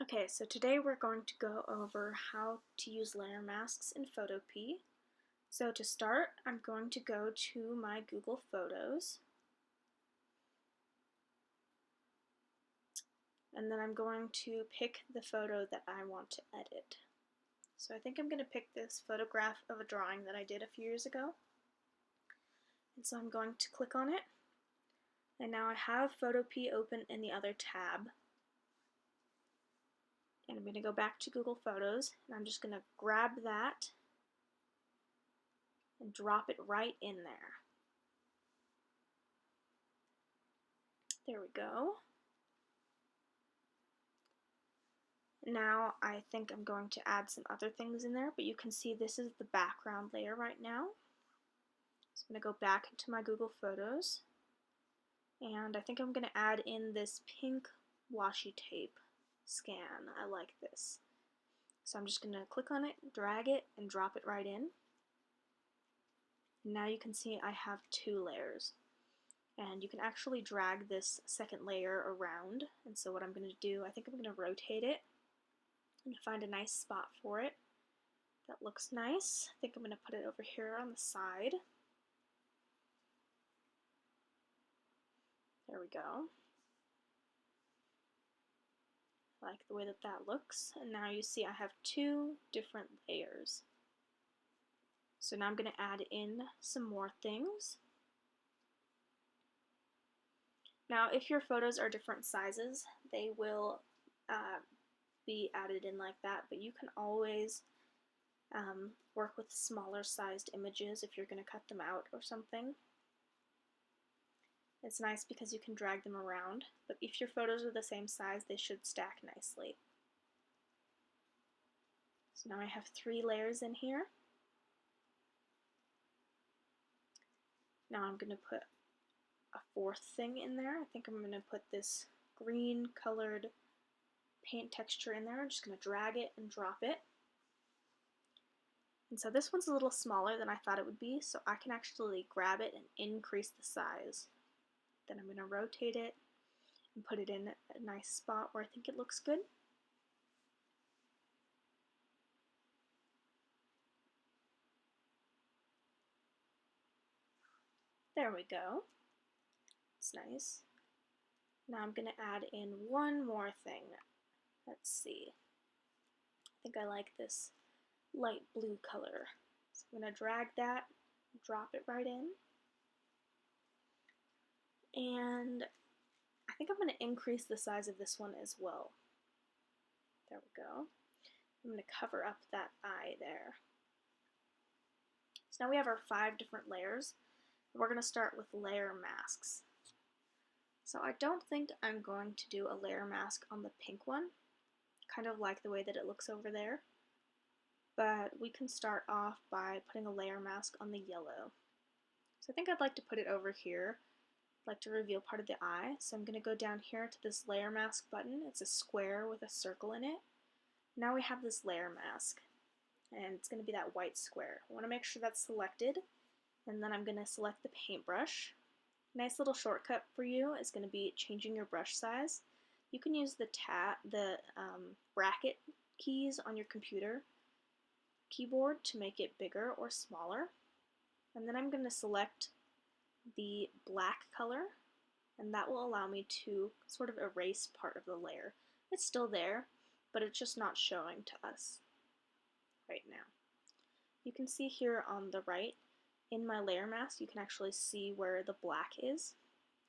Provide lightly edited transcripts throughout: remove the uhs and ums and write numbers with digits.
Okay, so today we're going to go over how to use layer masks in Photopea. So to start, I'm going to go to my Google Photos, and then I'm going to pick the photo that I want to edit. So I think I'm going to pick this photograph of a drawing that I did a few years ago. And so I'm going to click on it, and now I have Photopea open in the other tab. And I'm going to go back to Google Photos, and I'm just going to grab that and drop it right in there. There we go. Now I think I'm going to add some other things in there, but you can see this is the background layer right now. So I'm going to go back into my Google Photos, and I think I'm going to add in this pink washi tape scan. I like this. So I'm just going to click on it, drag it, and drop it right in. Now you can see I have two layers. And you can actually drag this second layer around. And so what I'm going to do, I think I'm going to rotate it and find a nice spot for it that looks nice. I think I'm going to put it over here on the side. There we go. I like the way that that looks. And now you see I have two different layers. So now I'm going to add in some more things. Now if your photos are different sizes, they will be added in like that, but you can always work with smaller sized images if you're going to cut them out or something. It's nice because you can drag them around, but if your photos are the same size, they should stack nicely. So now I have three layers in here. Now I'm going to put a fourth thing in there. I think I'm going to put this green colored paint texture in there. I'm just going to drag it and drop it. And so this one's a little smaller than I thought it would be, so I can actually grab it and increase the size. Then I'm going to rotate it and put it in a nice spot where I think it looks good. There we go. It's nice. Now I'm going to add in one more thing. Let's see. I think I like this light blue color. So I'm going to drag that, drop it right in. And I think I'm going to increase the size of this one as well. There we go. I'm going to cover up that eye there. So now we have our 5 different layers. We're going to start with layer masks. So I don't think I'm going to do a layer mask on the pink one. Kind of like the way that it looks over there. But we can start off by putting a layer mask on the yellow. So I think I'd like to put it over here. I'd like to reveal part of the eye. So I'm going to go down here to this layer mask button. It's a square with a circle in it. Now we have this layer mask. And it's going to be that white square. I want to make sure that's selected. And then I'm going to select the paintbrush. Nice little shortcut for you is going to be changing your brush size. You can use the bracket keys on your computer keyboard to make it bigger or smaller. And then I'm going to select the black color, and that will allow me to sort of erase part of the layer. It's still there, but it's just not showing to us right now. You can see here on the right, in my layer mask, you can actually see where the black is.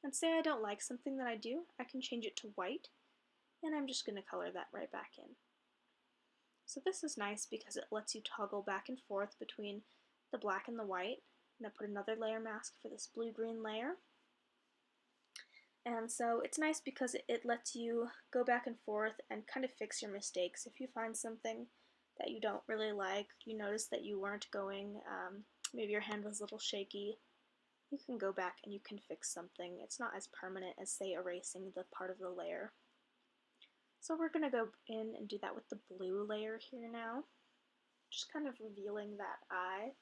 And say I don't like something that I do, I can change it to white, and I'm just going to color that right back in. So this is nice because it lets you toggle back and forth between the black and the white. And I put another layer mask for this blue-green layer. And so it's nice because it lets you go back and forth and kind of fix your mistakes. If you find something that you don't really like, you notice that you weren't going, maybe your hand was a little shaky, you can go back and you can fix something. It's not as permanent as, say, erasing the part of the layer. So we're going to go in and do that with the blue layer here now. Just kind of revealing that eye.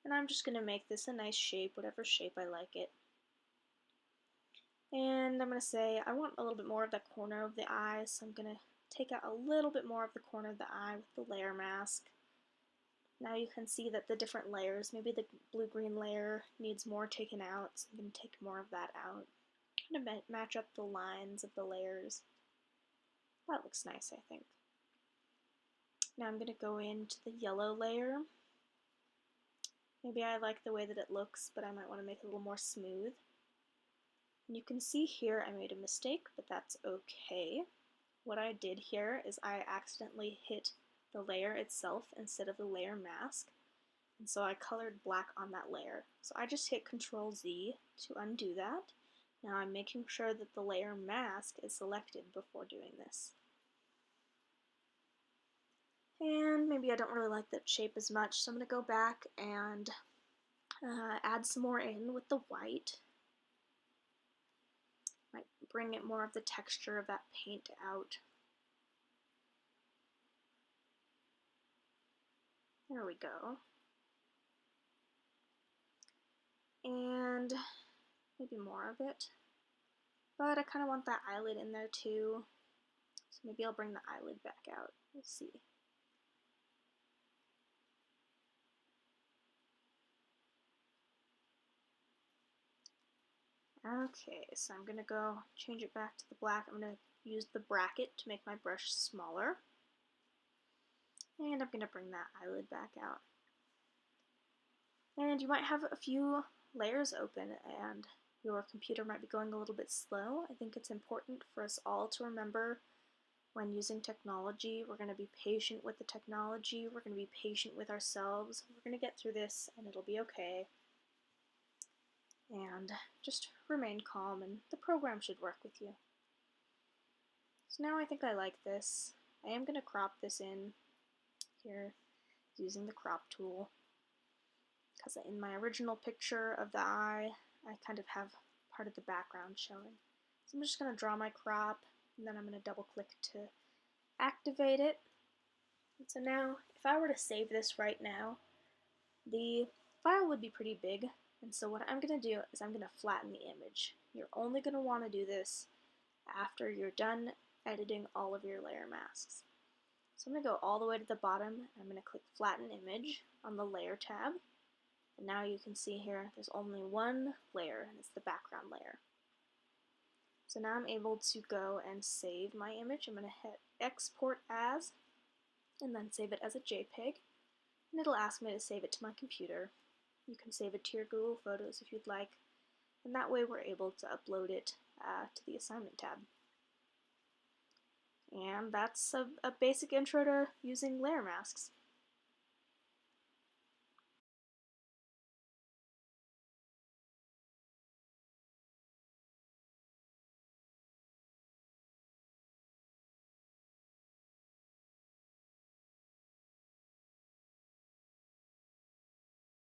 And I'm just going to make this a nice shape, whatever shape I like it. And I'm going to say I want a little bit more of the corner of the eye, so I'm going to take out a little bit more of the corner of the eye with the layer mask. Now you can see that the different layers, maybe the blue-green layer needs more taken out, so I'm going to take more of that out. Kind of match up the lines of the layers. That looks nice, I think. Now I'm going to go into the yellow layer. Maybe I like the way that it looks, but I might want to make it a little more smooth. And you can see here I made a mistake, but that's okay. What I did here is I accidentally hit the layer itself instead of the layer mask, and so I colored black on that layer. So I just hit Control Z to undo that. Now I'm making sure that the layer mask is selected before doing this. And maybe I don't really like that shape as much, so I'm going to go back and add some more in with the white. Might bring it more of the texture of that paint out. There we go. And maybe more of it. But I kind of want that eyelid in there too. So maybe I'll bring the eyelid back out. We'll see. Okay, so I'm going to go change it back to the black. I'm going to use the bracket to make my brush smaller. And I'm going to bring that eyelid back out. And you might have a few layers open and your computer might be going a little bit slow. I think it's important for us all to remember when using technology, we're going to be patient with the technology, we're going to be patient with ourselves, we're going to get through this and it'll be okay. And just remain calm and the program should work with you. So now I think I like this. I am going to crop this in here using the crop tool, because in my original picture of the eye, I kind of have part of the background showing. So I'm just going to draw my crop, and then I'm going to double click to activate it. And so now, if I were to save this right now, the file would be pretty big, and so what I'm going to do is I'm going to flatten the image. You're only going to want to do this after you're done editing all of your layer masks. So I'm going to go all the way to the bottom, and I'm going to click Flatten Image on the Layer tab. And now you can see here there's only one layer, and it's the background layer. So now I'm able to go and save my image. I'm going to hit Export As, and then save it as a JPEG. And it'll ask me to save it to my computer. You can save it to your Google Photos if you'd like. And that way we're able to upload it to the Assignment tab. And that's a basic intro to using layer masks.